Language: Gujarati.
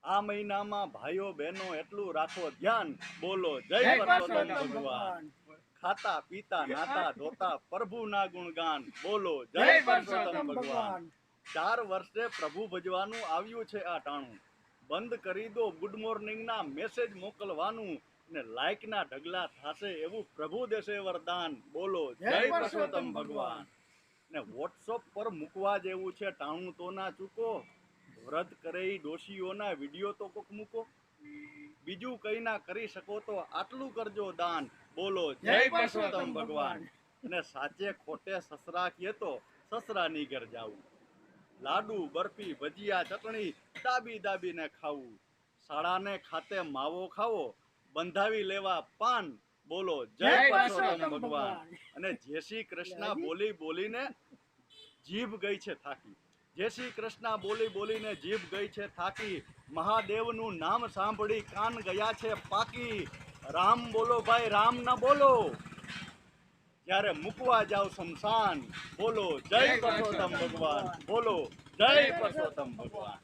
આ મહિનામાં ભાઈઓ બહેનો એટલું રાખો ધ્યાન, બોલો જય પરસોત્તમ ભગવાન. ખાતા પીતા નાતા ધોતા પ્રભુના ગુણગાન, બોલો જય પરસોત્તમ ભગવાન. 4 વર્ષે પ્રભુ ભજવાનું આવ્યું છે આ ટાણું, બંધ કરી દો ગુડ મોર્નિંગ ના મેસેજ મોકલવાનું, ને લાઈક ના ઢગલા થાશે એવું પ્રભુ દેશે વરદાન, બોલો જય પરસોત્તમ ભગવાન. ને વોટ્સઅપ પર મૂકવા જેવું છે ટાણું તો ના ચૂકો, વ્રત કરે ડોશીઓના વિડીયો તો કોક મૂકો, બીજું કઈ ના કરી શકો તો આટલું કરજો દાન, બોલો જય પરસોત્તમ ભગવાન. અને સાચે ખોટે સસરા કહે તો સસરાની ઘર જાવું, લાડુ બરફી ભજીયા ચટણી દાબી દાબીને ખાવું, શાળાને ખાતે માવો ખાવો બંધાવી લેવા પાન, બોલો જય પરસોત્તમ ભગવાન. અને જય શ્રી કૃષ્ણ બોલી બોલીને જીભ ગઈ છે થાકી, જય શ્રી કૃષ્ણ બોલી બોલીને જીભ ગઈ છે થાકી, મહાદેવનું નામ સાંભળી કાન ગયા છે પાકી, રામ બોલો ભાઈ રામ ના બોલો, જ્યારે મૂકવા જાવ શમશાન, બોલો જય પરસોત્તમ ભગવાન, બોલો જય પરસોત્તમ ભગવાન.